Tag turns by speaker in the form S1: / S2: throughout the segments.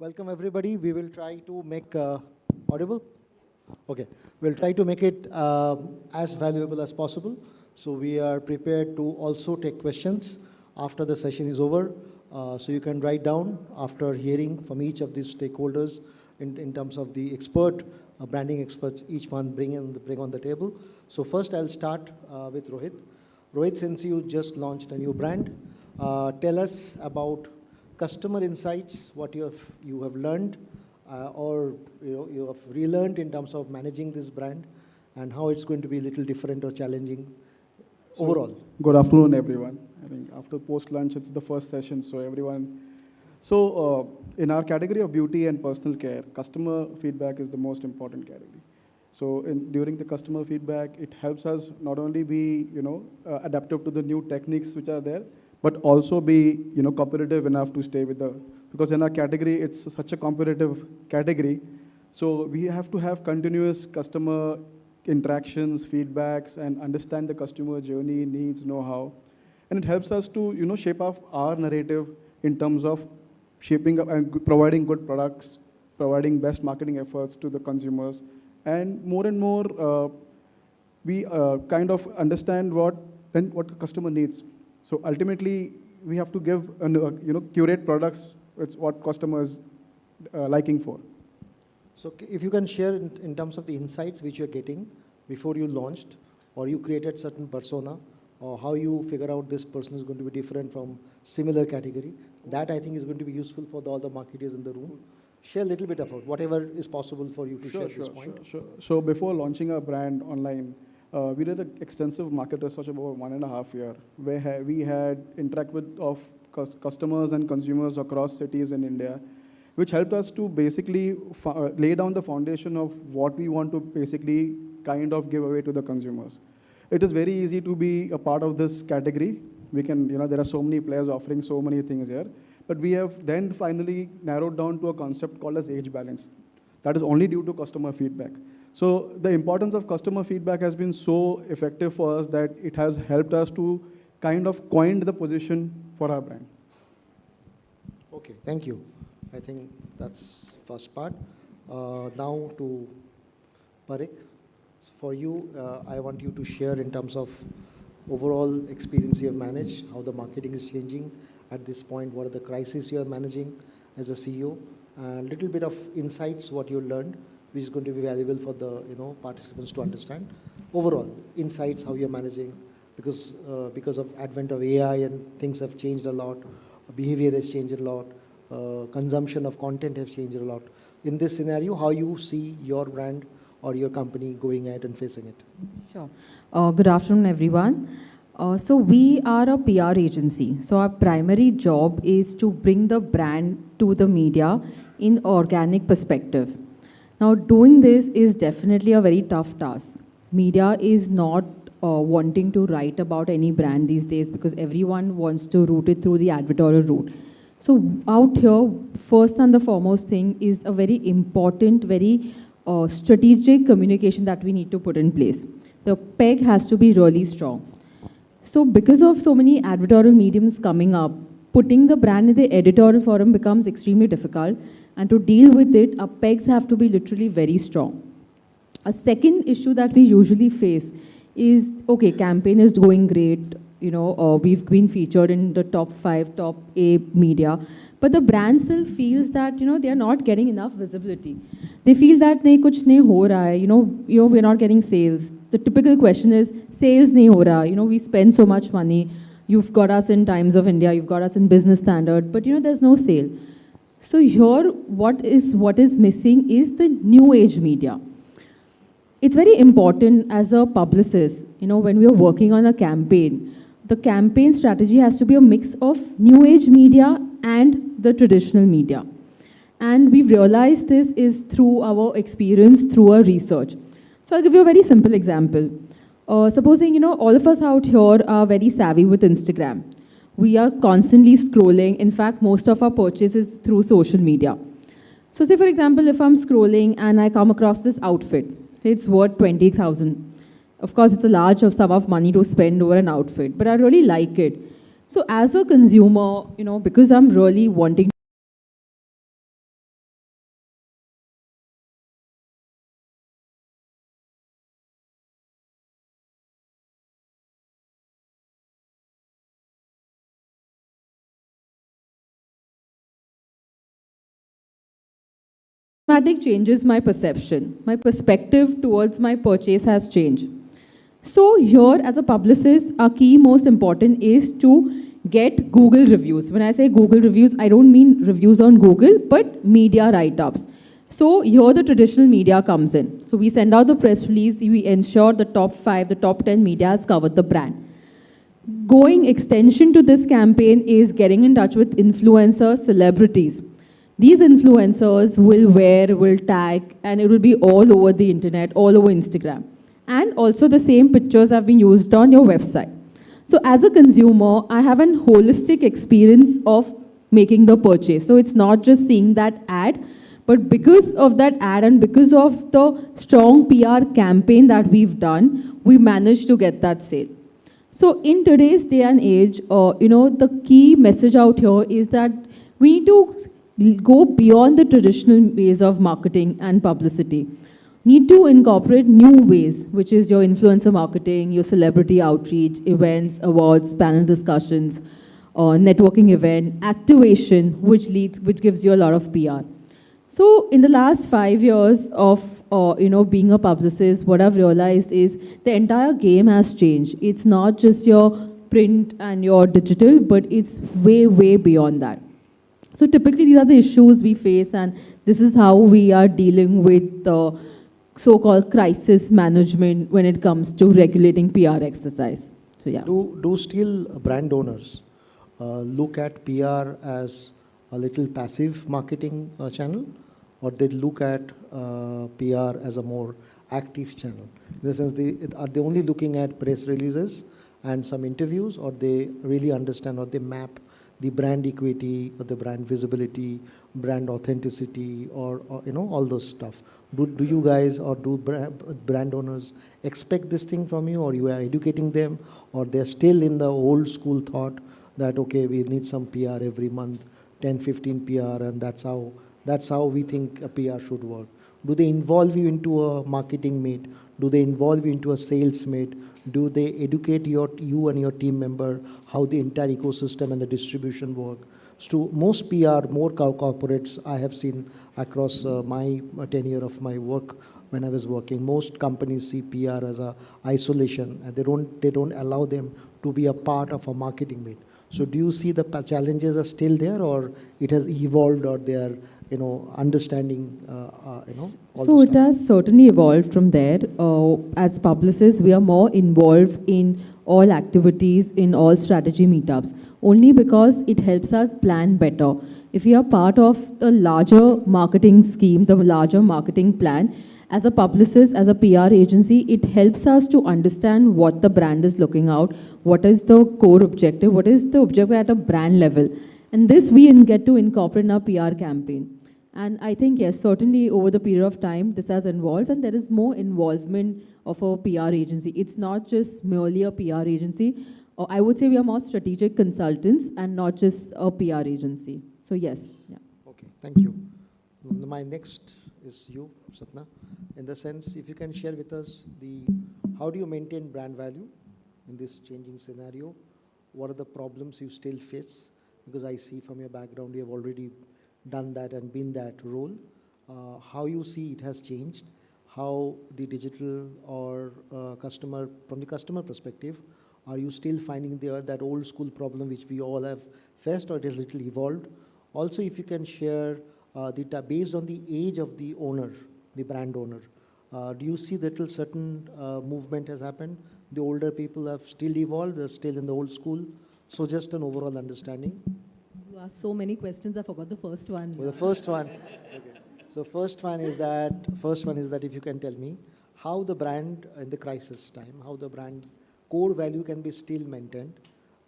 S1: Welcome everybody. We will try to make audible. Okay, we'll try to make it as valuable as possible. So we are prepared to also take questions after the session is over. So you can write down after hearing from each of these stakeholders in terms of the expert, branding experts, each one bring on the table. So first I'll start with Rohit. Rohit, since you just launched a new brand, tell us about customer insights, what you have learned or you have relearned in terms of managing this brand, and how it's going to be a little different or challenging overall.
S2: Good afternoon, everyone. I think after post-lunch, it's the first session, so everyone. So in our category of beauty and personal care, customer feedback is the most important category. So during the customer feedback, it helps us not only be adaptive to the new techniques which are there, but also be competitive enough to stay with because in our category, it's such a competitive category. So we have to have continuous customer interactions, feedbacks, and understand the customer journey, needs, know-how. And it helps us to shape up our narrative in terms of shaping up and providing good products, providing best marketing efforts to the consumers. And more, we kind of understand what the customer needs. So ultimately, we have to give, curate products. It's what customers liking for.
S1: So if you can share in terms of the insights which you're getting before you launched, or you created certain persona, or how you figure out this person is going to be different from similar category, that I think is going to be useful for all the marketers in the room. Share a little bit about whatever is possible for you to share at this point.
S2: Sure. So before launching our brand online, we did an extensive market research about 1.5 years, where we had interact with customers and consumers across cities in India, which helped us to basically lay down the foundation of what we want to basically kind of give away to the consumers. It is very easy to be a part of this category. We can, there are so many players offering so many things here, but we have then finally narrowed down to a concept called as age balance. That is only due to customer feedback. So the importance of customer feedback has been so effective for us that it has helped us to kind of coin the position for our brand.
S1: Okay, thank you. I think that's first part. Now to Parik. For you, I want you to share in terms of overall experience you have managed, how the marketing is changing at this point, what are the crises you are managing as a CEO, and a little bit of insights, what you learned, which is going to be valuable for the participants to understand. Overall, insights, how you're managing, because of advent of AI and things have changed a lot, behavior has changed a lot, consumption of content has changed a lot. In this scenario, how you see your brand or your company going ahead and facing it?
S3: Sure. Good afternoon, everyone. So we are a PR agency. So our primary job is to bring the brand to the media in organic perspective. Now, doing this is definitely a very tough task. Media is not wanting to write about any brand these days because everyone wants to route it through the advertorial route. So out here, first and the foremost thing is a very important, very strategic communication that we need to put in place. The peg has to be really strong. So because of so many advertorial mediums coming up, putting the brand in the editorial forum becomes extremely difficult. And to deal with it, our pegs have to be literally very strong. A second issue that we usually face is, okay, campaign is going great. We've been featured in the top 5, top A media. But the brand still feels that, they are not getting enough visibility. They feel that, nahi, kuch nahi ho raha hai, we're not getting sales. The typical question is, sales nahi ho raha, we spend so much money. You've got us in Times of India, you've got us in Business Standard, but, there's no sale. So here, what is missing is the new age media. It's very important as a publicist, when we are working on a campaign, the campaign strategy has to be a mix of new age media and the traditional media. And we've realized this is through our experience, through our research. So I'll give you a very simple example. Supposing, all of us out here are very savvy with Instagram. We are constantly scrolling. In fact, most of our purchases through social media. So say, for example, if I'm scrolling and I come across this outfit, say it's worth 20,000. Of course, it's a large sum of money to spend over an outfit, but I really like it. So as a consumer, because I'm really wanting Automatic changes my perception. My perspective towards my purchase has changed. So here, as a publicist, our key most important is to get Google reviews. When I say Google reviews, I don't mean reviews on Google, but media write-ups. So here the traditional media comes in. So we send out the press release, we ensure the top 5, the top 10 media has covered the brand. Going extension to this campaign is getting in touch with influencers, celebrities. These influencers will wear, will tag, and it will be all over the internet, all over Instagram. And also the same pictures have been used on your website. So as a consumer, I have a holistic experience of making the purchase. So it's not just seeing that ad, but because of that ad and because of the strong PR campaign that we've done, we managed to get that sale. So in today's day and age, the key message out here is that we need to go beyond the traditional ways of marketing and publicity. Need to incorporate new ways, which is your influencer marketing, your celebrity outreach, events, awards, panel discussions, networking event, activation, which gives you a lot of PR. So in the last 5 years of being a publicist, what I've realized is the entire game has changed. It's not just your print and your digital, but it's way, way beyond that. So typically these are the issues we face, and this is how we are dealing with the so-called crisis management when it comes to regulating PR exercise. So yeah.
S1: Do still brand owners look at PR as a little passive marketing channel, or they look at PR as a more active channel? In the sense, are they only looking at press releases and some interviews, or they really understand, or they map the brand equity, or the brand visibility, brand authenticity, or all those stuff? Do you guys, or do brand owners expect this thing from you, or you are educating them, or they're still in the old school thought that, okay, we need some PR every month, 10, 15 PR, and that's how we think a PR should work? Do they involve you into a marketing meet? Do they involve you into a sales meet? Do they educate you and your team member how the entire ecosystem and the distribution work? So most PR, more corporates I have seen across my tenure of my work when I was working, most companies see PR as a isolation, and they don't allow them to be a part of a marketing meet. So do you see the challenges are still there, or it has evolved, or they are understanding, all
S3: So
S1: the
S3: it
S1: stuff?
S3: has certainly evolved from there. As publicists, we are more involved in all activities, in all strategy meetups, only because it helps us plan better. If we are part of the larger marketing scheme, the larger marketing plan, as a publicist, as a PR agency, it helps us to understand what the brand is looking out, what is the core objective, what is the objective at a brand level. And this we get to incorporate in our PR campaign. And I think, yes, certainly over the period of time, this has evolved, and there is more involvement of a PR agency. It's not just merely a PR agency. I would say we are more strategic consultants and not just a PR agency. So yes. Yeah.
S1: Okay, thank you. My next is you, Sapna. In the sense, if you can share with us how do you maintain brand value in this changing scenario? What are the problems you still face? Because I see from your background, you have already done that and been that role. How you see it has changed, how the digital or from the customer perspective, are you still finding that old school problem which we all have faced, or it has little evolved? Also, if you can share based on the age of the owner, the brand owner, do you see that certain movement has happened? The older people have still evolved, they're still in the old school. So just an overall understanding.
S4: You asked so many questions, I forgot the first one.
S1: Well, the first one. Okay. So first one is that if you can tell me how the brand in the crisis time, how the brand core value can be still maintained,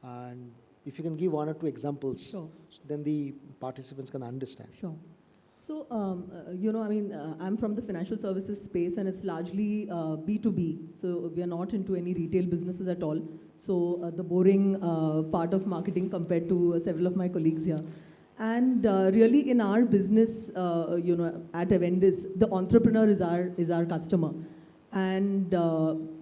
S1: and if you can give 1 or 2 examples,
S4: Sure.
S1: then the participants can understand.
S4: Sure. So, I'm from the financial services space, and it's largely B2B. So we are not into any retail businesses at all. So the boring part of marketing compared to several of my colleagues here. And really in our business, at Avendis, the entrepreneur is our customer. And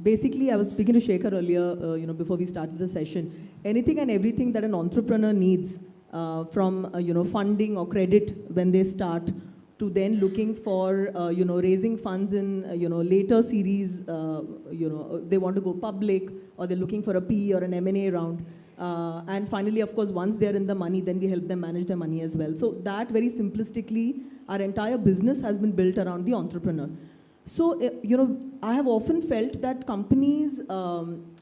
S4: basically, I was speaking to Shekhar earlier, before we started the session. Anything and everything that an entrepreneur needs, from funding or credit when they start, to then looking for, raising funds in, later series, they want to go public, or they're looking for a PE or an M&A round. And finally, of course, once they're in the money, then we help them manage their money as well. So that, very simplistically, our entire business has been built around the entrepreneur. So, I have often felt that companies'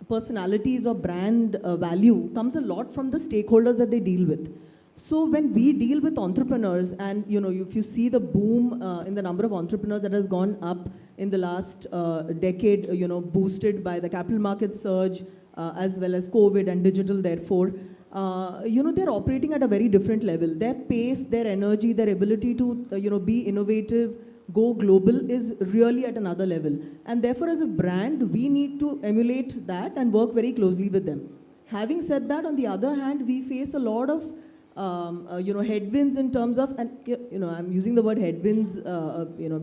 S4: personalities or brand value comes a lot from the stakeholders that they deal with. So when we deal with entrepreneurs, and if you see the boom in the number of entrepreneurs that has gone up in the last decade, boosted by the capital market surge, as well as COVID and digital, therefore, they're operating at a very different level. Their pace, their energy, their ability to, be innovative, go global is really at another level. And therefore, as a brand, we need to emulate that and work very closely with them. Having said that, on the other hand, we face a lot of headwinds in terms of, and I'm using the word headwinds,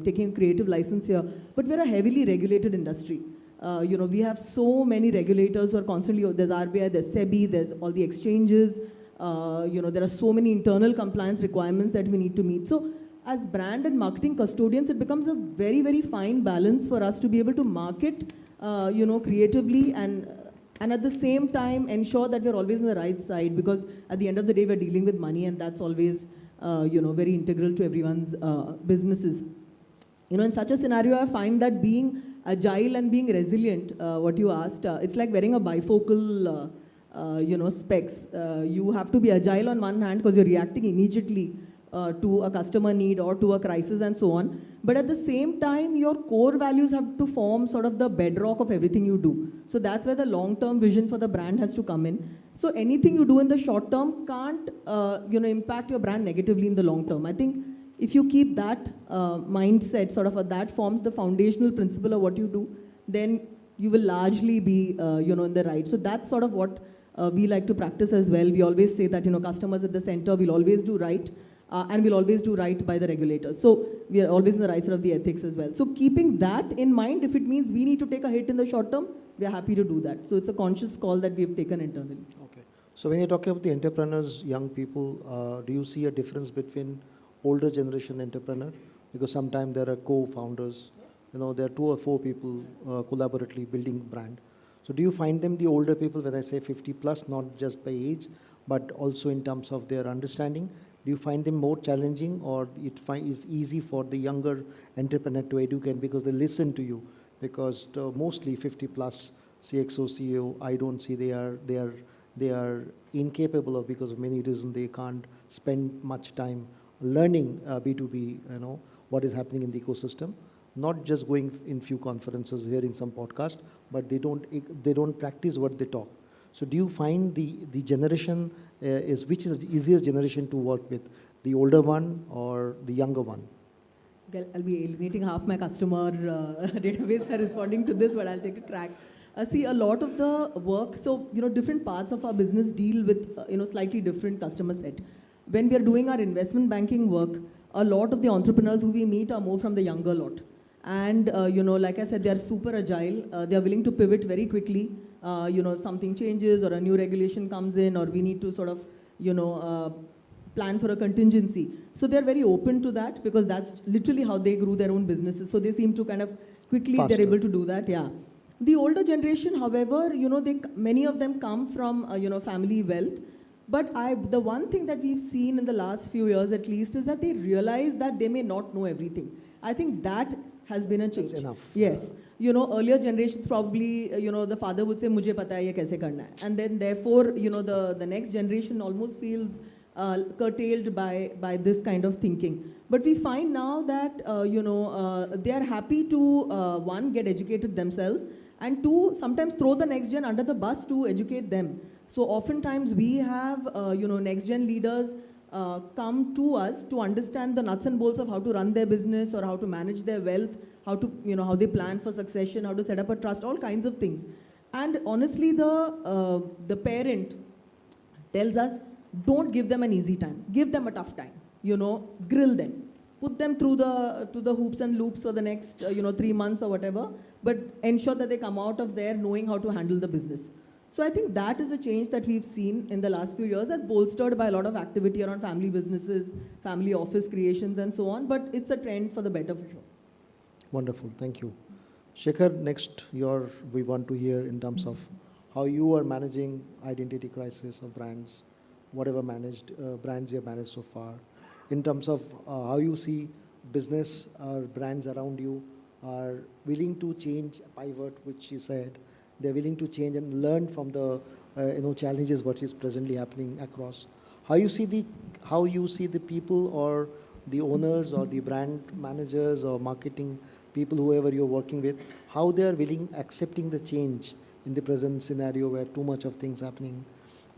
S4: taking a creative license here, but we're a heavily regulated industry. We have so many regulators who are constantly, there's RBI, there's SEBI, there's all the exchanges, there are so many internal compliance requirements that we need to meet. So as brand and marketing custodians, it becomes a very, very fine balance for us to be able to market, creatively, and at the same time ensure that we're always on the right side, because at the end of the day, we're dealing with money, and that's always, very integral to everyone's businesses. In such a scenario, I find that being agile and being resilient, what you asked, it's like wearing a bifocal, specs. You have to be agile on one hand because you're reacting immediately to a customer need or to a crisis and so on. But at the same time, your core values have to form sort of the bedrock of everything you do. So that's where the long-term vision for the brand has to come in. So anything you do in the short term can't, impact your brand negatively in the long term. I think if you keep that mindset, sort of that forms the foundational principle of what you do, then you will largely be, in the right. So that's sort of what we like to practice as well. We always say that, customers at the center, we'll always do right. And we'll always do right by the regulators. So we are always in the right side of the ethics as well. So keeping that in mind, if it means we need to take a hit in the short term, we are happy to do that. So it's a conscious call that we have taken internally. Okay.
S1: So when you're talking about the entrepreneurs, young people, do you see a difference between older generation entrepreneur? Because sometimes there are co-founders, there are 2 or 4 people collaboratively building brand. So do you find them, the older people, when I say 50 plus, not just by age, but also in terms of their understanding? Do you find them more challenging, or it's easy for the younger entrepreneur to educate because they listen to you? Because mostly 50 plus CXO, CEO, I don't see they are incapable of, because of many reasons, they can't spend much time learning B2B, what is happening in the ecosystem. Not just going in few conferences, hearing some podcast, but they don't practice what they talk. So do you find the generation which is the easiest generation to work with, the older one or the younger one?
S4: I'll be alienating half my customer database by responding to this, but I'll take a crack. See, a lot of the work, so, different parts of our business deal with, slightly different customer set. When we are doing our investment banking work, a lot of the entrepreneurs who we meet are more from the younger lot. And, like I said, they are super agile. They are willing to pivot very quickly. If something changes or a new regulation comes in, or we need to sort of, plan for a contingency. So they're very open to that, because that's literally how they grew their own businesses. So they seem to kind of quickly,
S1: faster.
S4: They're able to do that, yeah. The older generation, however, many of them come from, family wealth. But the one thing that we've seen in the last few years at least is that they realize that they may not know everything. I think that has been a change.
S1: That's enough.
S4: Yes. Earlier generations probably, the father would say, "Mujhe pata hai ye kaise karna hai." And then therefore, the next generation almost feels curtailed by this kind of thinking. But we find now that, they are happy to, one, get educated themselves, and 2, sometimes throw the next gen under the bus to educate them. So oftentimes we have, next gen leaders come to us to understand the nuts and bolts of how to run their business, or how to manage their wealth, how to, how they plan for succession, how to set up a trust, all kinds of things. And honestly, the parent tells us, don't give them an easy time. Give them a tough time. Grill them. Put them through the hoops and loops for the next, 3 months or whatever, but ensure that they come out of there knowing how to handle the business. So I think that is a change that we've seen in the last few years, and bolstered by a lot of activity around family businesses, family office creations and so on, but it's a trend for the better for sure.
S1: Wonderful, thank you. Shekhar, next we want to hear in terms of how you are managing identity crisis of brands, whatever brands you have managed so far, in terms of how you see business or brands around you are willing to change, pivot, which you said, they're willing to change and learn from the challenges what is presently happening across. How you see the people or the owners or the brand managers or marketing people, whoever you're working with, how they are accepting the change in the present scenario where too much of things happening.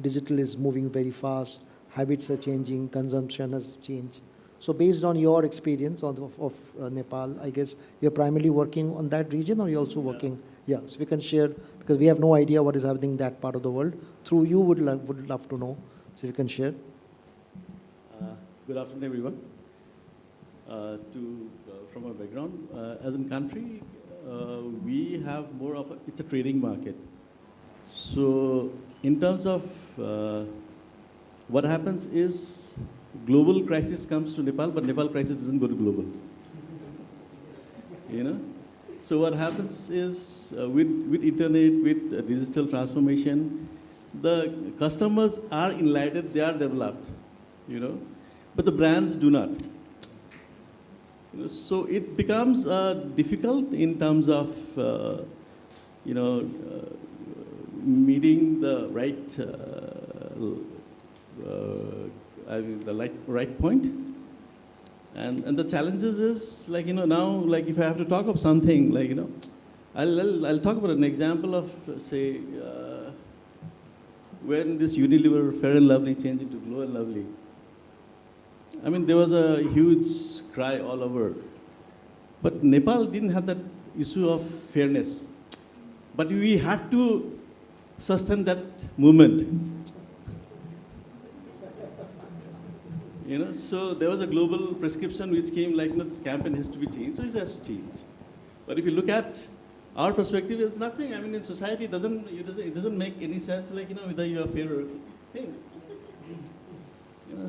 S1: Digital is moving very fast, habits are changing, consumption has changed. So based on your experience of Nepal, I guess you're primarily working on that region, or you're also working? Yeah, so we can share, because we have no idea what is happening in that part of the world. Through you, would love to know. So you can share.
S5: Good afternoon, everyone. From our background, as a country, we have more of it's a trading market. So in terms of what happens is global crisis comes to Nepal, but Nepal crisis doesn't go to global. So what happens is with internet, with digital transformation, the customers are enlightened, they are developed, but the brands do not. So it becomes difficult in terms of meeting the right point. And the challenges is now if I have to talk of something I'll talk about an example of say when this Unilever Fair and Lovely changed into Glow and Lovely. I mean, there was a huge cry all over. But Nepal didn't have that issue of fairness. But we had to sustain that movement. So there was a global prescription which came this campaign has to be changed, so it has to change. But if you look at our perspective, it's nothing. I mean, in society, it doesn't make any sense, whether you are fair or thing.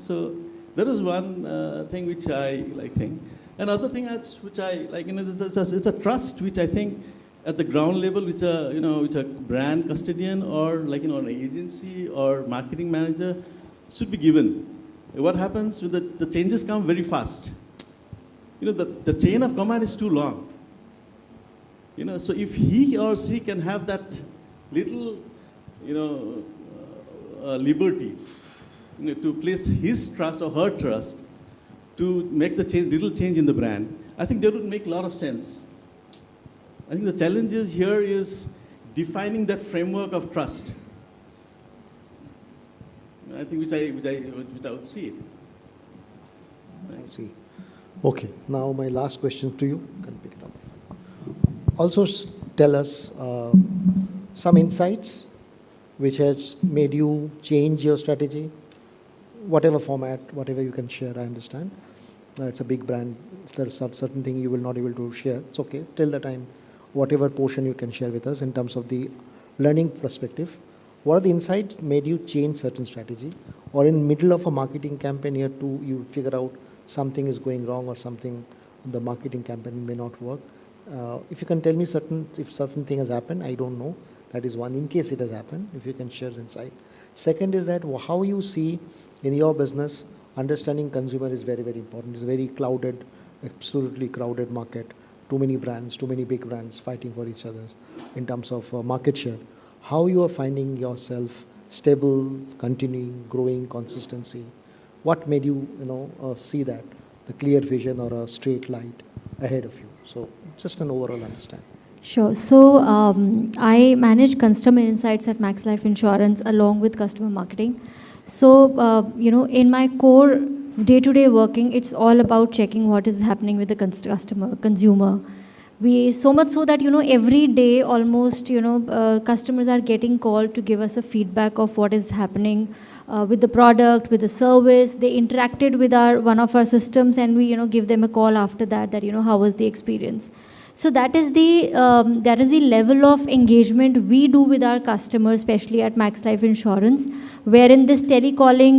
S5: So that is one thing which I think. Another thing which I like, it's a trust which I think at the ground level, which a brand custodian or an agency or marketing manager should be given. What happens with the changes come very fast. The chain of command is too long. So if he or she can have that little, liberty, to place his trust or her trust to make the little change in the brand, I think that would make a lot of sense. I think the challenge here is defining that framework of trust. I think which I would see it.
S1: I see. Okay, now my last question to you. You can pick it up. Also tell us some insights which has made you change your strategy, whatever format, whatever you can share, I understand. It's a big brand. If there's certain thing you will not able to share, it's okay. Till the time, whatever portion you can share with us in terms of the learning perspective. What are the insights made you change certain strategy? Or in middle of a marketing campaign here too, you figure out something is going wrong or something, the marketing campaign may not work. If you can tell me if certain thing has happened, I don't know. That is one, in case it has happened, if you can share insight. Second is that how you see in your business, understanding consumer is very, very important. It's a very crowded, absolutely crowded market. Too many brands, too many big brands fighting for each other in terms of market share. How you are finding yourself stable, continuing, growing, consistency? What made you, see that, the clear vision or a straight light ahead of you? So just an overall understanding.
S6: Sure. So I manage customer insights at Max Life Insurance along with customer marketing. So, in my core day-to-day working, it's all about checking what is happening with the consumer. So much so that, every day almost, customers are getting called to give us a feedback of what is happening with the product, with the service. They interacted with one of our systems, and we, give them a call after that, how was the experience. So that is the level of engagement we do with our customers, especially at Max Life Insurance, wherein this telecalling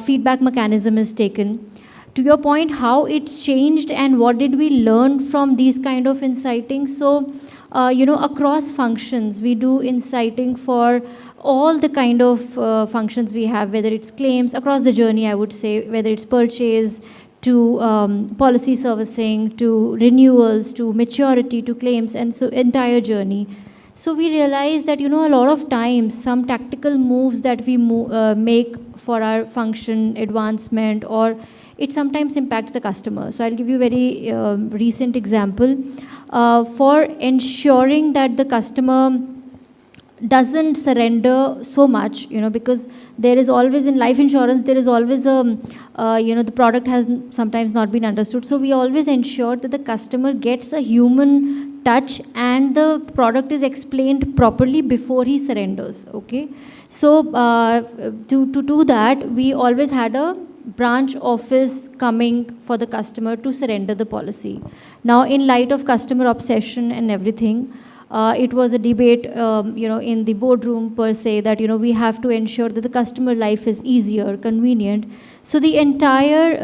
S6: feedback mechanism is taken. To your point, how it's changed and what did we learn from these kind of inciting? So, across functions, we do inciting for all the kind of functions we have, whether it's claims, across the journey, I would say, whether it's purchase, to policy servicing, to renewals, to maturity, to claims, and so entire journey. So we realize that, a lot of times, some tactical moves that we make for our function advancement, or it sometimes impacts the customer. So I'll give you a very recent example. For ensuring that the customer doesn't surrender so much, because there is always, in life insurance, there is always the product has sometimes not been understood. So we always ensure that the customer gets a human touch and the product is explained properly before he surrenders, okay? So to do that, we always had a branch office coming for the customer to surrender the policy. Now, in light of customer obsession and everything, it was a debate, in the boardroom per se, that, we have to ensure that the customer life is easier, convenient. So the entire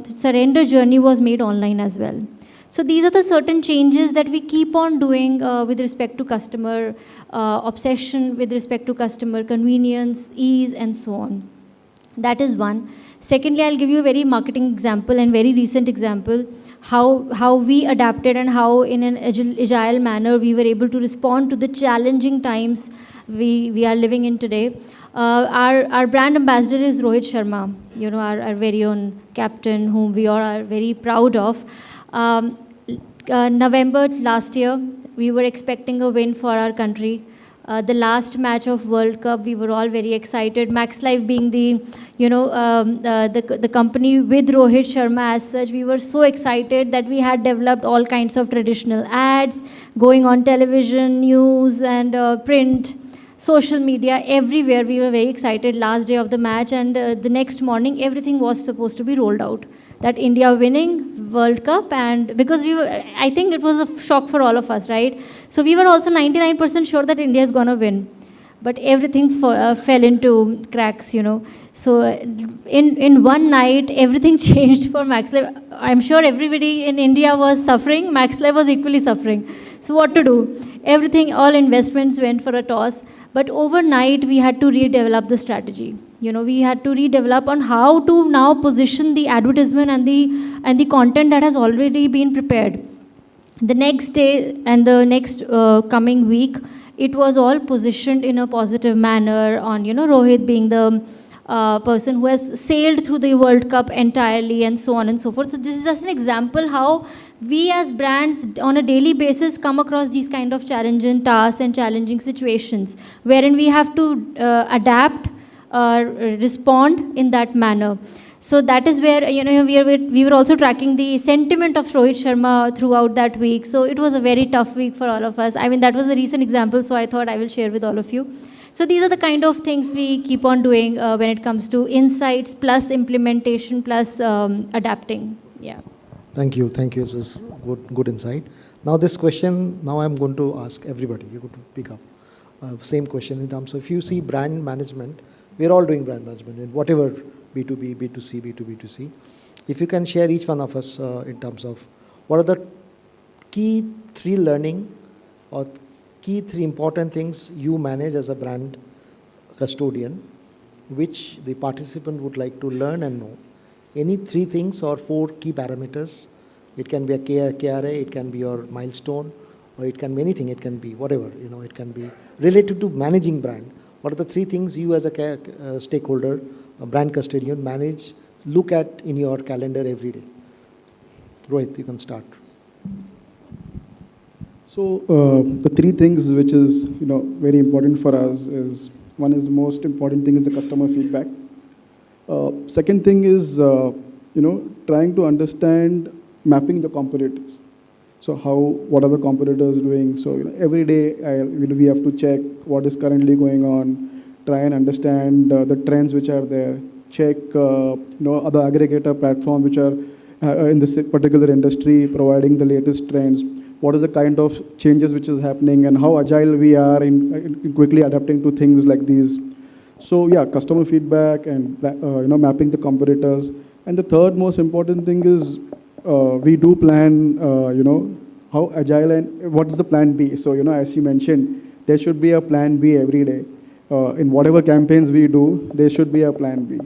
S6: surrender journey was made online as well. So these are the certain changes that we keep on doing with respect to customer obsession, with respect to customer convenience, ease, and so on. That is one. Secondly, I'll give you a very marketing example and very recent example, how we adapted and how in an agile manner we were able to respond to the challenging times we are living in today. Our brand ambassador is Rohit Sharma, our very own captain, whom we all are very proud of. November last year, we were expecting a win for our country. The last match of World Cup, we were all very excited. Max Life being the company with Rohit Sharma as such, we were so excited that we had developed all kinds of traditional ads going on television, news, and print, social media, everywhere. We were very excited last day of the match, and the next morning, everything was supposed to be rolled out. That India winning World Cup, and because I think it was a shock for all of us, right? So we were also 99% sure that India is going to win. But everything fell into cracks, So in one night, everything changed for Max Life. I'm sure everybody in India was suffering. Max Life was equally suffering. So what to do? Everything, all investments went for a toss. But overnight, we had to redevelop the strategy. We had to redevelop on how to now position the advertisement and the content that has already been prepared. The next day and the next coming week, it was all positioned in a positive manner on, Rohit being the person who has sailed through the World Cup entirely and so on and so forth. So this is just an example how we as brands on a daily basis come across these kind of challenging tasks and challenging situations wherein we have to adapt, respond in that manner. So that is where, we were also tracking the sentiment of Rohit Sharma throughout that week. So it was a very tough week for all of us. I mean, that was a recent example, so I thought I will share with all of you. So these are the kind of things we keep on doing when it comes to insights plus implementation plus adapting. Yeah.
S1: Thank you. Thank you. This is good insight. Now this question, now I'm going to ask everybody. You're going to pick up. Same question in terms of if you see brand management, we're all doing brand management in whatever B2B, B2C, B2B2C. If you can share each one of us in terms of what are the key three learning or key three important things you manage as a brand custodian, which the participant would like to learn and know. Any three things or four key parameters. It can be a KRA, it can be your milestone, or it can be anything, it can be whatever, it can be related to managing brand. What are the three things you as a stakeholder, a brand custodian, manage, look at in your calendar every day? Rohit, you can start.
S2: So the three things which is very important for us is, one is the most important thing is the customer feedback. Second thing is trying to understand mapping the competitors. So what are the competitors doing? So every day we have to check what is currently going on, try and understand the trends which are there, check other aggregator platforms which are in this particular industry, providing the latest trends, what is the kind of changes which is happening, and how agile we are in quickly adapting to things like these. So yeah, customer feedback and mapping the competitors. And the third most important thing is we do plan how agile and what is the plan B. So as you mentioned, there should be a plan B every day. In whatever campaigns we do, there should be a plan B.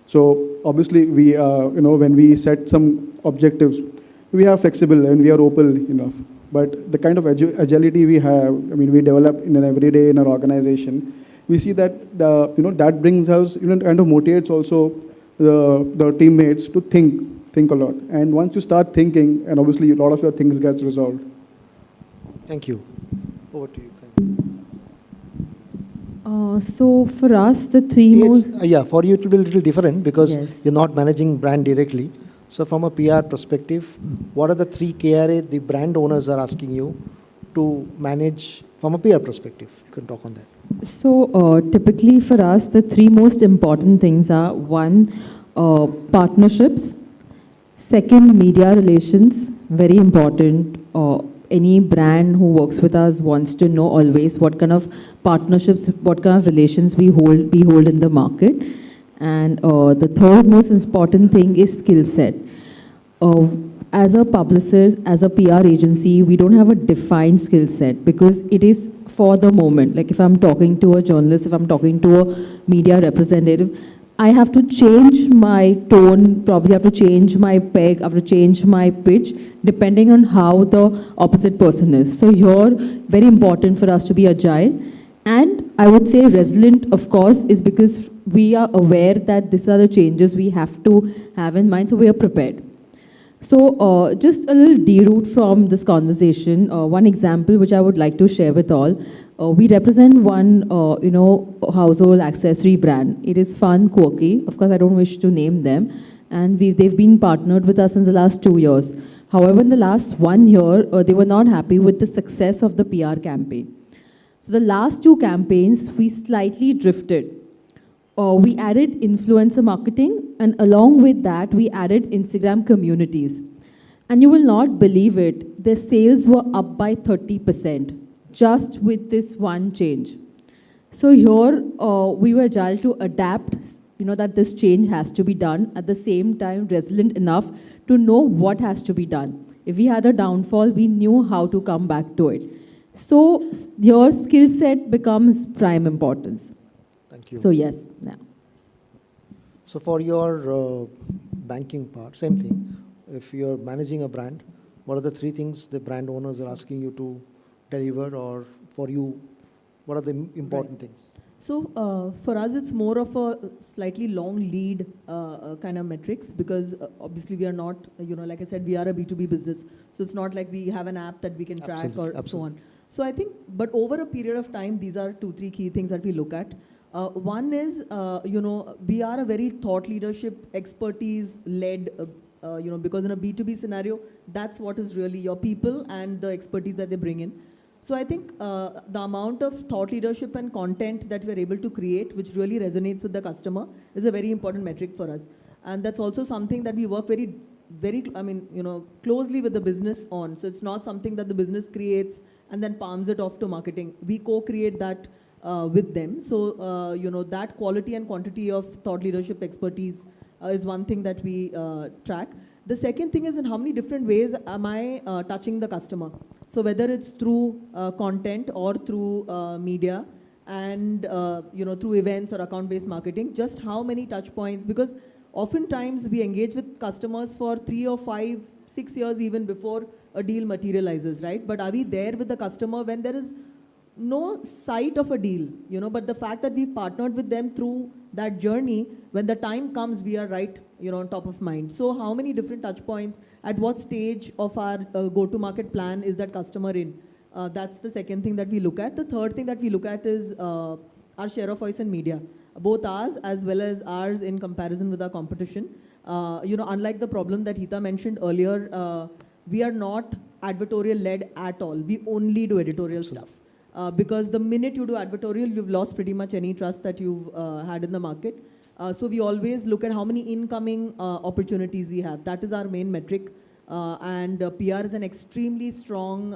S2: So obviously we when we set some objectives, we are flexible and we are open enough. But the kind of agility we have, I mean, we develop in an everyday in our organization, we see that that brings us, kind of motivates also the teammates to think a lot. And once you start thinking, and obviously a lot of your things gets resolved.
S1: Thank you. Over to you.
S3: So for us, the three most...
S1: yeah, for you it will be a little different because
S3: Yes.
S1: you're not managing brand directly. So from a PR perspective, what are the 3 KRA the brand owners are asking you to manage from a PR perspective? You can talk on that.
S3: So typically for us, the 3 most important things are: 1, partnerships; 2nd, media relations, very important. Any brand who works with us wants to know always what kind of partnerships, what kind of relations we hold in the market. And the 3rd most important thing is skill set. As a publicist, as a PR agency, we don't have a defined skill set because it is for the moment. Like if I'm talking to a journalist, if I'm talking to a media representative, I have to change my tone, probably have to change my peg, I have to change my pitch, depending on how the opposite person is. So here, very important for us to be agile. And I would say resilient, of course, is because we are aware that these are the changes we have to have in mind, so we are prepared. So just a little deroute from this conversation, one example which I would like to share with all. We represent one, household accessory brand. It is fun, quirky. Of course, I don't wish to name them. And they've been partnered with us since the last 2 years. However, in the last 1 year, they were not happy with the success of the PR campaign. So the last 2 campaigns, we slightly drifted. We added influencer marketing, and along with that, we added Instagram communities. And you will not believe it, their sales were up by 30%, just with this one change. So here, we were agile to adapt, that this change has to be done, at the same time resilient enough to know what has to be done. If we had a downfall, we knew how to come back to it. So your skill set becomes prime importance.
S1: Thank you.
S3: So yes. Yeah.
S1: So for your banking part, same thing. If you're managing a brand, what are the 3 things the brand owners are asking you to deliver, or for you, what are the important things?
S4: So for us, it's more of a slightly long lead kind of metrics because obviously we are not, like I said, we are a B2B business. So it's not like we have an app that we can track or so on. So I think, but over a period of time, these are 2-3 key things that we look at. One is, we are a very thought leadership, expertise led, because in a B2B scenario, that's what is really your people and the expertise that they bring in. So I think the amount of thought leadership and content that we're able to create, which really resonates with the customer, is a very important metric for us. And that's also something that we work very, closely with the business on. So it's not something that the business creates and then palms it off to marketing. We co-create that with them. So, that quality and quantity of thought leadership expertise is one thing that we track. The second thing is in how many different ways am I touching the customer. So whether it's through content or through media and, through events or account-based marketing, just how many touch points, because oftentimes we engage with customers for 3 or 5, 6 years even before a deal materializes, right? But are we there with the customer when there is no sight of a deal, but the fact that we've partnered with them through that journey, when the time comes, we are right, on top of mind. So how many different touch points, at what stage of our go-to-market plan is that customer in? That's the second thing that we look at. The third thing that we look at is our share of voice in media, both ours as well as ours in comparison with our competition. Unlike the problem that Hita mentioned earlier, we are not advertorial-led at all. We only do editorial stuff. Because the minute you do advertorial, you've lost pretty much any trust that you've had in the market. So we always look at how many incoming opportunities we have. That is our main metric. And PR is an extremely strong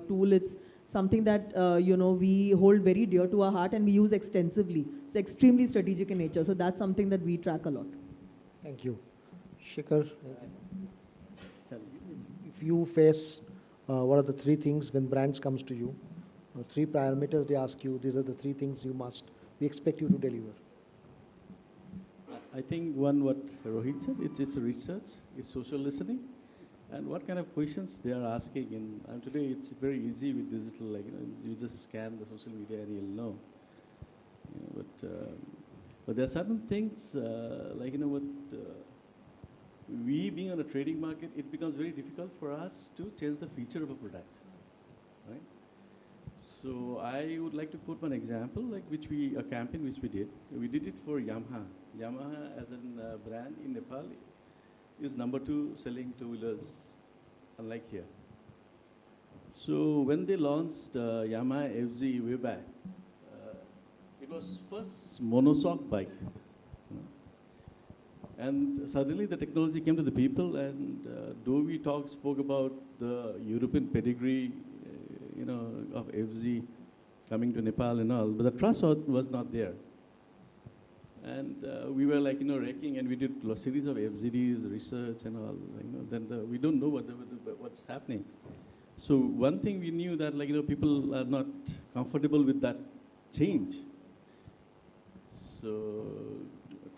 S4: tool. It's something that we hold very dear to our heart and we use extensively. So extremely strategic in nature. So that's something that we track a lot.
S1: Thank you. Shikhar, if you face, what are the three things when brands comes to you? Three parameters they ask you, these are the three things we expect you to deliver.
S5: I think one, what Rohit said, it's research, it's social listening, and what kind of questions they are asking. And today it's very easy with digital, like, you just scan the social media and you'll know. But there are certain things, we being on a trading market, it becomes very difficult for us to change the feature of a product, right? So I would like to quote one example, a campaign which we did. We did it for Yamaha. Yamaha as a brand in Nepal is number 2 selling two-wheelers, unlike here. So when they launched Yamaha FZ way back, it was first monoshock bike. And suddenly the technology came to the people, and though we spoke about the European pedigree, of FZ coming to Nepal and all, but the trust was not there. And we were wrecking, and we did a series of FZDs, research and all. We don't know what's happening. So one thing we knew that people are not comfortable with that change. So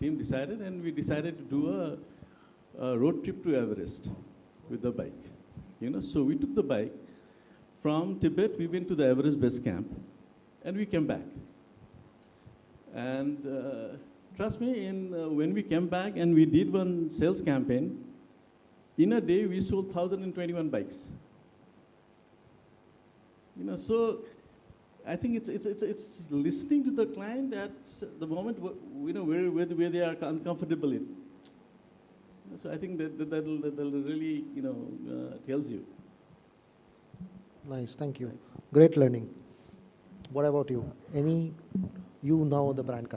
S5: team decided, and we decided to do a road trip to Everest with the bike. So we took the bike from Tibet. We went to the Everest base camp, and we came back. And trust me, when we came back and we did one sales campaign, in a day we sold 1,021 bikes. So I think it's listening to the client at the moment where they are uncomfortable in. So I think that really tells you.
S1: Nice, thank you. Great learning. What about you? You now the brand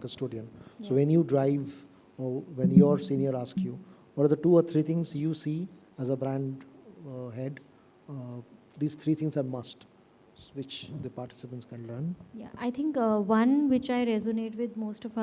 S1: custodian. So when you drive, or when your senior asks you, what are the 2 or 3 things you see as a brand head? These 3 things are must, which the participants can learn.
S6: Yeah, I think one which I resonate with most of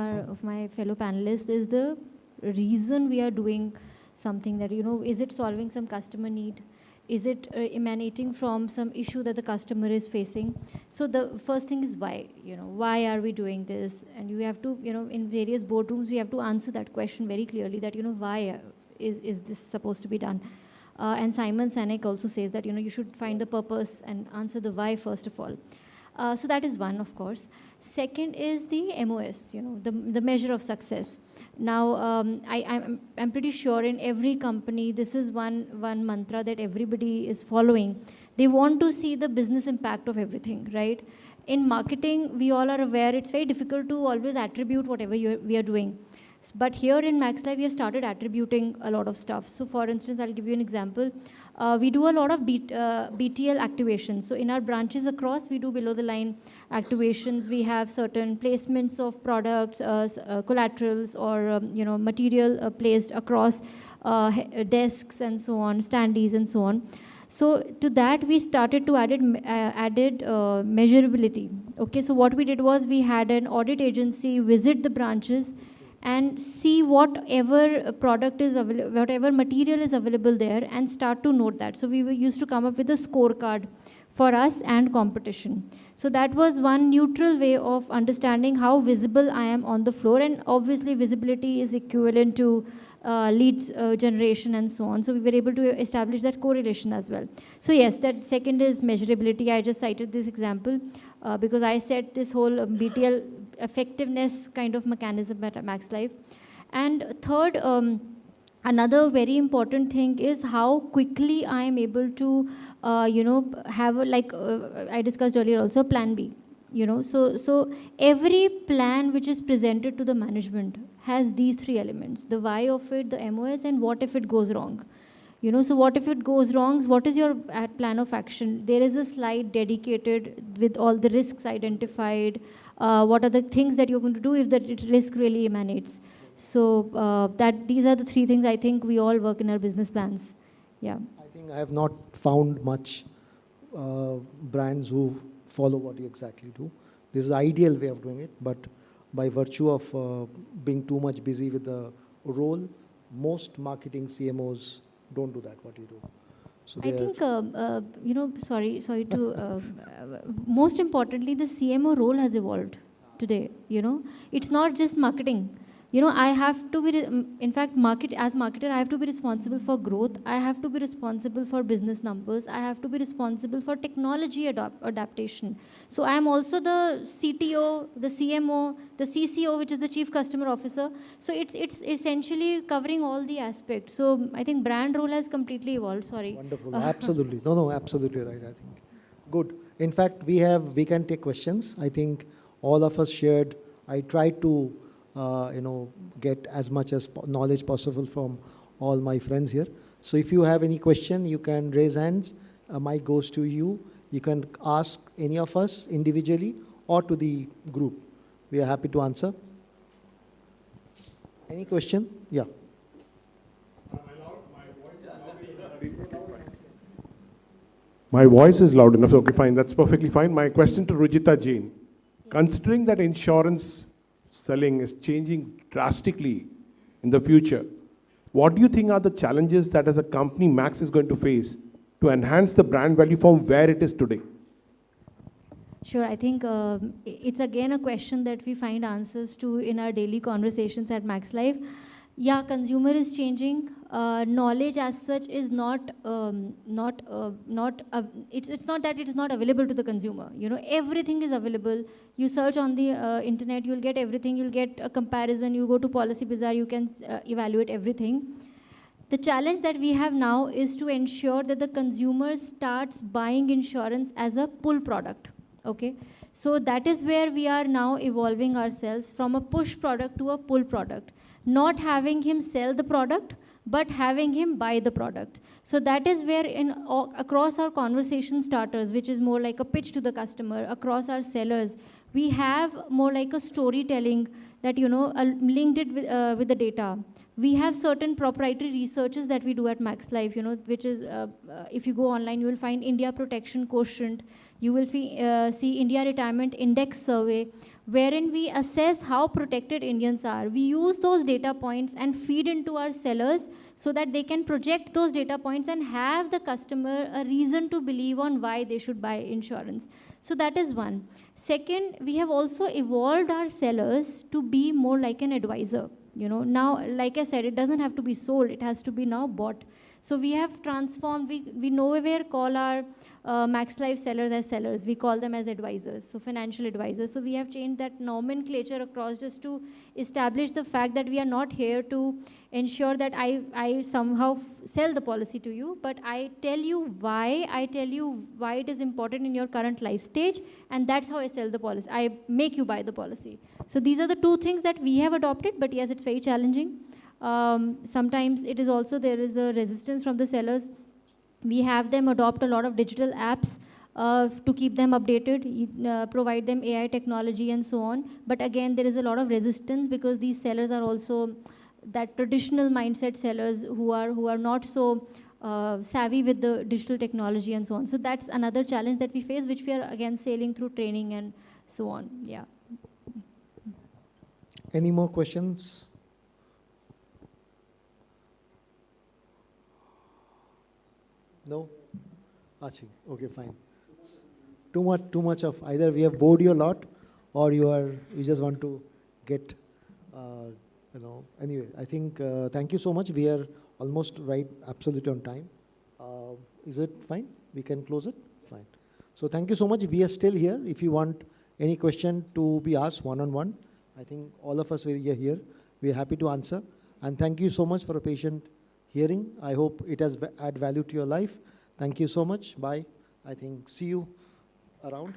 S6: my fellow panelists is the reason we are doing something that, is it solving some customer need? Is it emanating from some issue that the customer is facing? So the first thing is why, why are we doing this? And you have to, in various boardrooms, we have to answer that question very clearly that, why is this supposed to be done? And Simon Sinek also says that, you should find the purpose and answer the why first of all. So that is one, of course. Second is the MOS, the measure of success. Now, I'm pretty sure in every company, this is one mantra that everybody is following. They want to see the business impact of everything, right? In marketing, we all are aware it's very difficult to always attribute whatever we are doing. But here in MaxLife, we have started attributing a lot of stuff. So for instance, I'll give you an example. We do a lot of BTL activations. So in our branches across, we do below the line activations. We have certain placements of products, collaterals, or material placed across desks and so on, standees and so on. So to that, we started to added measurability. Okay, so what we did was we had an audit agency visit the branches and see whatever product is available, whatever material is available there, and start to note that. So we used to come up with a scorecard for us and competition. So that was one neutral way of understanding how visible I am on the floor, and obviously visibility is equivalent to leads generation and so on. So we were able to establish that correlation as well. So yes, that second is measurability. I just cited this example because I said this whole BTL effectiveness kind of mechanism at MaxLife. And third, another very important thing is how quickly I am able to, have I discussed earlier also, plan B. So every plan which is presented to the management has these 3 elements: the why of it, the MOS, and what if it goes wrong. So what if it goes wrong? What is your plan of action? There is a slide dedicated with all the risks identified, what are the things that you're going to do if the risk really emanates. So these are the three things I think we all work in our business plans. Yeah.
S1: I think I have not found much brands who follow what you exactly do. This is the ideal way of doing it, but by virtue of being too much busy with the role, most marketing CMOs don't do that, what you do. So
S6: I think, sorry to, most importantly, the CMO role has evolved today, It's not just marketing. I have to be, in fact, as marketer, I have to be responsible for growth. I have to be responsible for business numbers. I have to be responsible for technology adaptation. So I am also the CTO, the CMO, the CCO, which is the Chief Customer Officer. So it's essentially covering all the aspects. So I think brand role has completely evolved, sorry.
S1: Wonderful, absolutely. No, absolutely right, I think. Good. In fact, we can take questions. I think all of us shared, I tried to get as much as knowledge possible from all my friends here. So if you have any question, you can raise hands. Mic goes to you. You can ask any of us individually or to the group. We are happy to answer. Any question? Yeah.
S7: My voice is loud enough. Okay, fine. That's perfectly fine. My question to Rujita Jain. Considering that insurance selling is changing drastically in the future, what do you think are the challenges that as a company Max is going to face to enhance the brand value from where it is today?
S6: Sure, I think it's again a question that we find answers to in our daily conversations at Max Life. Yeah, consumer is changing. Knowledge as such is it's not that it is not available to the consumer. Everything is available. You search on the internet, you'll get everything. You'll get a comparison. You go to Policy Bazaar, you can evaluate everything. The challenge that we have now is to ensure that the consumer starts buying insurance as a pull product. Okay, so that is where we are now evolving ourselves from a push product to a pull product. Not having him sell the product, but having him buy the product. So that is where across our conversation starters, which is more like a pitch to the customer, across our sellers, we have more like a storytelling that, linked it with the data. We have certain proprietary researches that we do at Max Life, which is, if you go online, you will find India Protection Quotient. You will see India Retirement Index Survey, wherein we assess how protected Indians are. We use those data points and feed into our sellers so that they can project those data points and have the customer a reason to believe on why they should buy insurance. So that is one. Second, we have also evolved our sellers to be more like an advisor. Now, like I said, it doesn't have to be sold, it has to be now bought. So we have transformed, we nowhere call our Max Life sellers as sellers, we call them as advisors, so financial advisors. So we have changed that nomenclature across just to establish the fact that we are not here to ensure that I somehow sell the policy to you, but I tell you why it is important in your current life stage, and that's how I sell the policy. I make you buy the policy. So these are the two things that we have adopted, but yes, it's very challenging. Sometimes it is also, there is a resistance from the sellers. We have them adopt a lot of digital apps to keep them updated, provide them AI technology and so on. But again, there is a lot of resistance because these sellers are also that traditional mindset sellers who are not so savvy with the digital technology and so on. So that's another challenge that we face, which we are again sailing through training and so on. Yeah.
S1: Any more questions? No? Achhi. Okay, fine. Too much of either we have bored you a lot, or you just want to get, Anyway, I think thank you so much. We are almost right, absolutely on time. Is it fine? We can close it? Fine. So thank you so much. We are still here. If you want any question to be asked one-on-one, I think all of us are here. We are happy to answer. And thank you so much for a patient hearing. I hope it has add value to your life. Thank you so much. Bye. I think see you around.